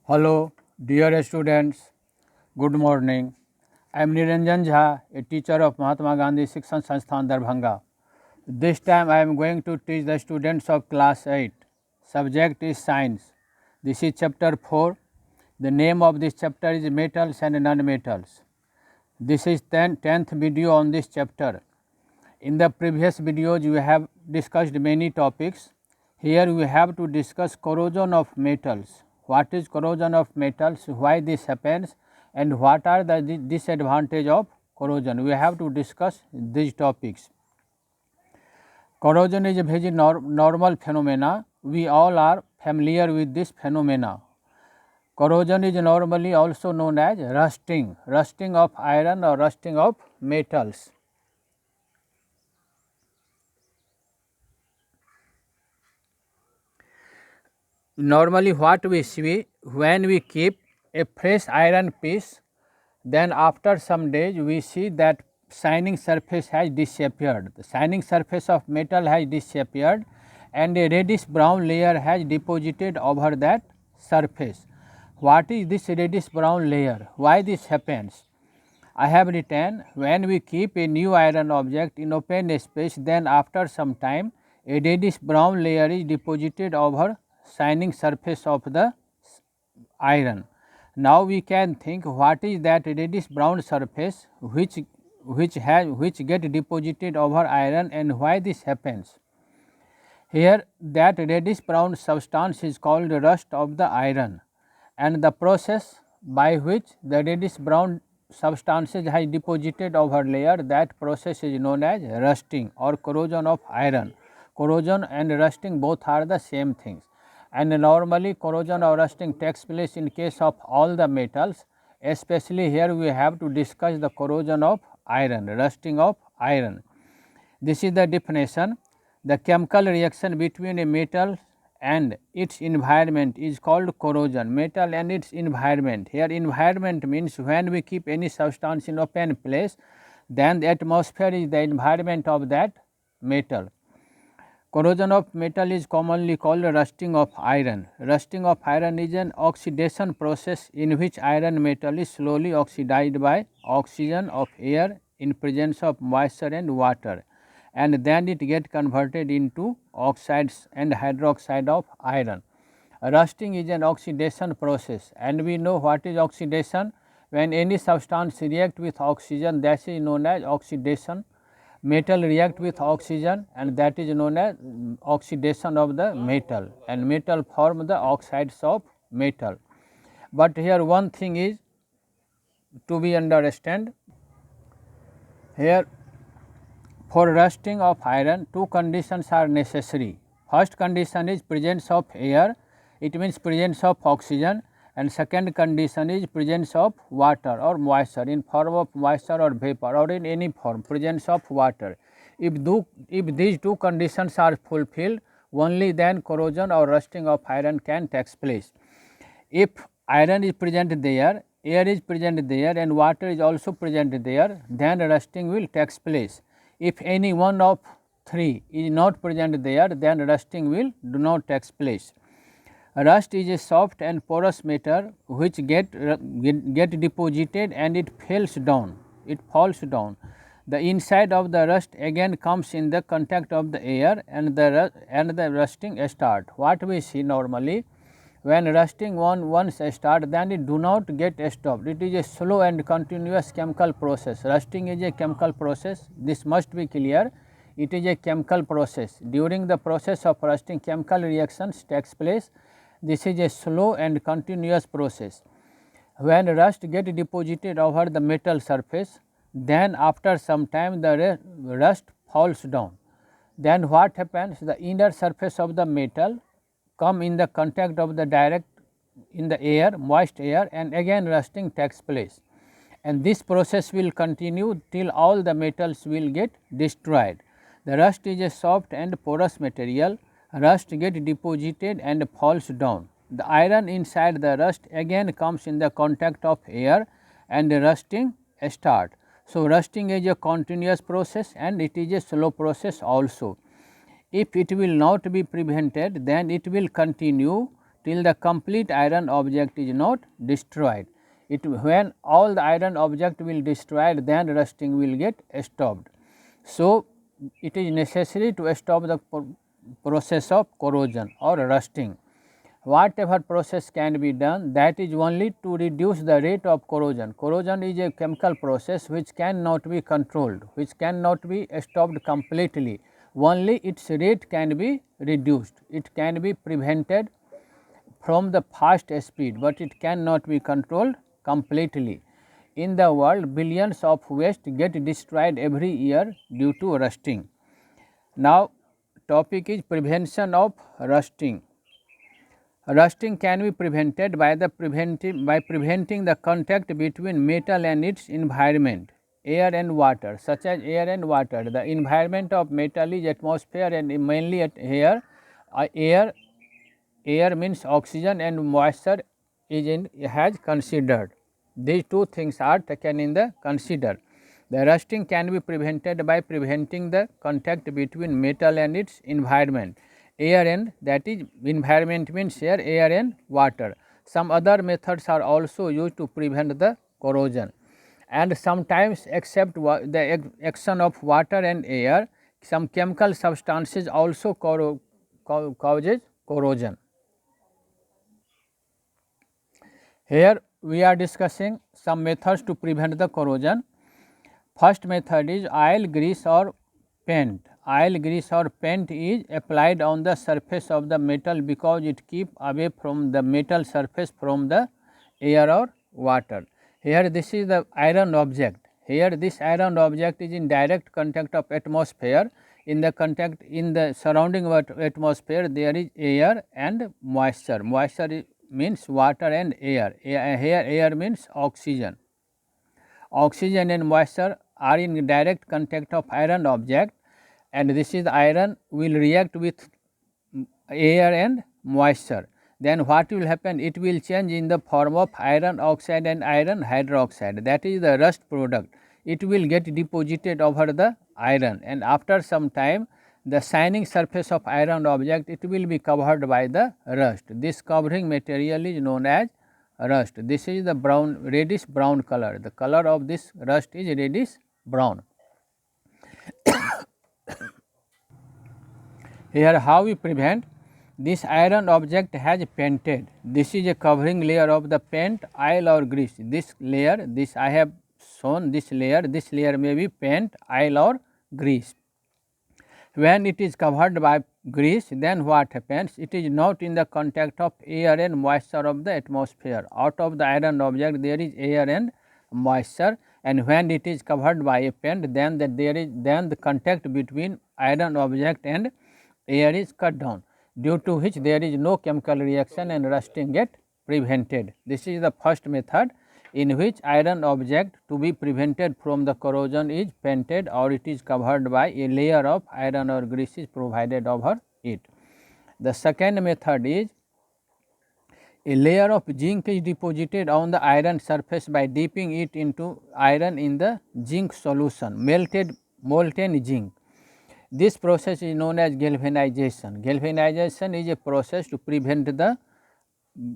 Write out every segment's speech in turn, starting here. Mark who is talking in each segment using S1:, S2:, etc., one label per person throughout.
S1: Hello, dear students. Good morning. I am Niranjan Jha, a teacher of Mahatma Gandhi Shikshan Sansthan Darbhanga. This time I am going to teach the students of class 8. Subject is science. This is chapter 4. The name of this chapter is metals and non-metals. This is 10th video on this chapter. In the previous videos we have discussed many topics. Here we have to discuss corrosion of metals. What is corrosion of metals, why this happens, and what are the disadvantage of corrosion. We have to discuss these topics. Corrosion is a very normal phenomena. We all are familiar with this phenomena. Corrosion is normally also known as rusting, rusting of iron or rusting of metals. Normally what we see, when we keep a fresh iron piece, then after some days we see that shining surface has disappeared. The shining surface of metal has disappeared and a reddish brown layer has deposited over that surface. What is this reddish brown layer? Why this happens? I have written, when we keep a new iron object in open space, then after some time a reddish brown layer is deposited over shining surface of the iron. Now we can think, what is that reddish brown surface which get deposited over iron, and why this happens? Here that reddish brown substance is called rust of the iron, and the process by which the reddish brown substances has deposited over layer, that process is known as rusting or corrosion of iron. Corrosion and rusting both are the same things, and normally corrosion or rusting takes place in case of all the metals. Especially here we have to discuss the corrosion of iron, rusting of iron. This is the definition. The chemical reaction between a metal and its environment is called corrosion. Metal and its environment. Here environment means when we keep any substance in open place, then the atmosphere is the environment of that metal. Corrosion of metal is commonly called rusting of iron. Rusting of iron is an oxidation process in which iron metal is slowly oxidized by oxygen of air in presence of moisture and water, and then it gets converted into oxides and hydroxide of iron. Rusting is an oxidation process, and we know what is oxidation. When any substance reacts with oxygen, that is known as oxidation. Metal react with oxygen, and that is known as oxidation of the metal, and metal form the oxides of metal. But here one thing is to be understand. Here for rusting of iron, two conditions are necessary. First condition is presence of air, it means presence of oxygen, and second condition is presence of water or moisture, in form of moisture or vapor, or in any form, presence of water. If these two conditions are fulfilled, only then corrosion or rusting of iron can take place. If iron is present there, air is present there, and water is also present there, then rusting will take place. If any one of three is not present there, then rusting will do not take place. Rust is a soft and porous matter which get deposited and it falls down. The inside of the rust again comes in the contact of the air, and the rusting start. What we see normally, when rusting once start, then it do not get stopped. It is a slow and continuous chemical process. Rusting is a chemical process. This must be clear. It is a chemical process. During the process of rusting, chemical reactions takes place. This is a slow and continuous process. When rust gets deposited over the metal surface, then after some time the rust falls down. Then what happens? The inner surface of the metal come in the contact of the direct in the air, moist air, and again rusting takes place. And this process will continue till all the metals will get destroyed. The rust is a soft and porous material. Rust gets deposited and falls down. The iron inside the rust again comes in the contact of air, and the rusting start. So rusting is a continuous process, and it is a slow process also. If it will not be prevented, then it will continue till the complete iron object is not destroyed. When all the iron object will destroyed, then rusting will get stopped. So, it is necessary to stop the process of corrosion or rusting. Whatever process can be done, that is only to reduce the rate of corrosion. Corrosion is a chemical process which cannot be controlled, which cannot be stopped completely. Only its rate can be reduced. It can be prevented from the fast speed, but it cannot be controlled completely. In the world, billions of waste get destroyed every year due to rusting. Now, topic is prevention of rusting. Rusting can be prevented by preventing the contact between metal and its environment, air and water, such as air and water. The environment of metal is atmosphere and mainly at air. Air means oxygen and moisture has considered. These two things are taken in the consider. The rusting can be prevented by preventing the contact between metal and its environment. Air and, that is, environment means air and water. Some other methods are also used to prevent the corrosion, and sometimes except the action of water and air, some chemical substances also causes corrosion. Here we are discussing some methods to prevent the corrosion. First method is oil, grease or paint. Oil, grease or paint is applied on the surface of the metal because it keeps away from the metal surface from the air or water. Here this is the iron object. Here this iron object is in direct contact of atmosphere. In the surrounding atmosphere there is air and moisture. Moisture means water and air. Here air means oxygen. Oxygen and moisture are in direct contact of iron object, and this is iron will react with air and moisture. Then what will happen? It will change in the form of iron oxide and iron hydroxide, that is the rust product. It will get deposited over the iron, and after some time the shining surface of iron object, it will be covered by the rust. This covering material is known as rust. This is the reddish brown color. The color of this rust is reddish brown. Here how we prevent? This iron object has painted. This is a covering layer of the paint, oil or grease. This layer, this I have shown this layer may be paint, oil or grease. When it is covered by grease, then what happens? It is not in the contact of air and moisture of the atmosphere. Out of the iron object there is air and moisture, and when it is covered by a paint, then the contact between iron object and air is cut down, due to which there is no chemical reaction and rusting get prevented. This is the first method in which iron object to be prevented from the corrosion is painted or it is covered by a layer of iron or grease is provided over it. The second method is a layer of zinc is deposited on the iron surface by dipping it into iron in the zinc solution, molten zinc. This process is known as galvanization. Galvanization is a process to prevent the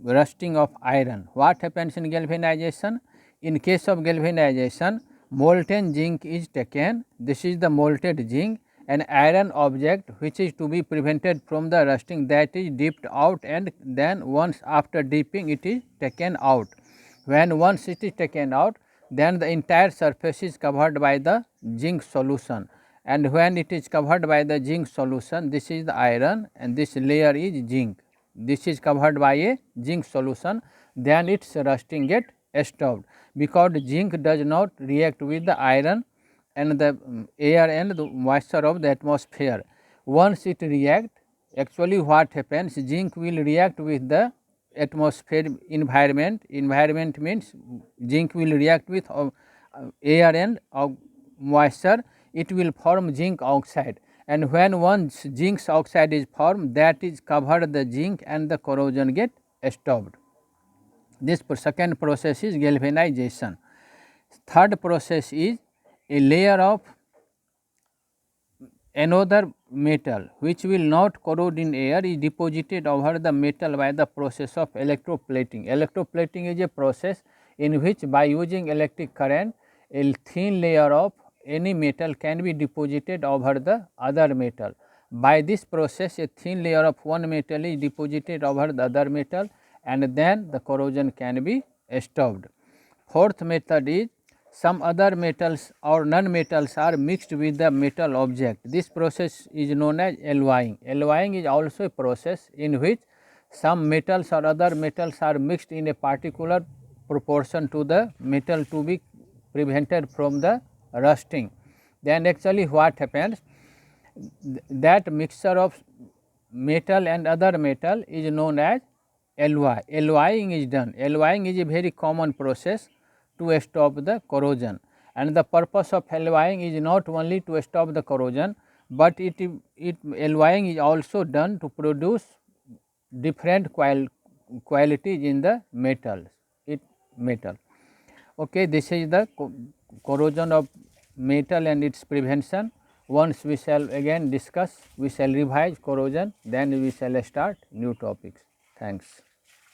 S1: rusting of iron. What happens in galvanization? In case of galvanization, molten zinc is taken. This is the molten zinc. An iron object which is to be prevented from the rusting, that is dipped out, and then once after dipping it is taken out. When once it is taken out, then the entire surface is covered by the zinc solution, and when it is covered by the zinc solution, this is the iron and this layer is zinc. This is covered by a zinc solution, then its rusting get stopped, because zinc does not react with the iron and the air and the moisture of the atmosphere. Once it react, actually what happens, zinc will react with the atmosphere environment. Environment means zinc will react with air and moisture. It will form zinc oxide, and when once zinc oxide is formed, that is covered the zinc and the corrosion get stopped. This second process is galvanization. Third process is a layer of another metal which will not corrode in air is deposited over the metal by the process of electroplating. Electroplating is a process in which by using electric current a thin layer of any metal can be deposited over the other metal. By this process a thin layer of one metal is deposited over the other metal and then the corrosion can be stopped. Fourth method is some other metals or non-metals are mixed with the metal object. This process is known as alloying. Alloying is also a process in which some metals or other metals are mixed in a particular proportion to the metal to be prevented from the rusting. Then actually what happens, that mixture of metal and other metal is known as alloy. Alloying is done. Alloying is a very common process to stop the corrosion, and the purpose of alloying is not only to stop the corrosion, but alloying is also done to produce different qualities in the metal. Okay, this is the corrosion of metal and its prevention. Once we shall again discuss, we shall revise corrosion, then we shall start new topics. Thanks.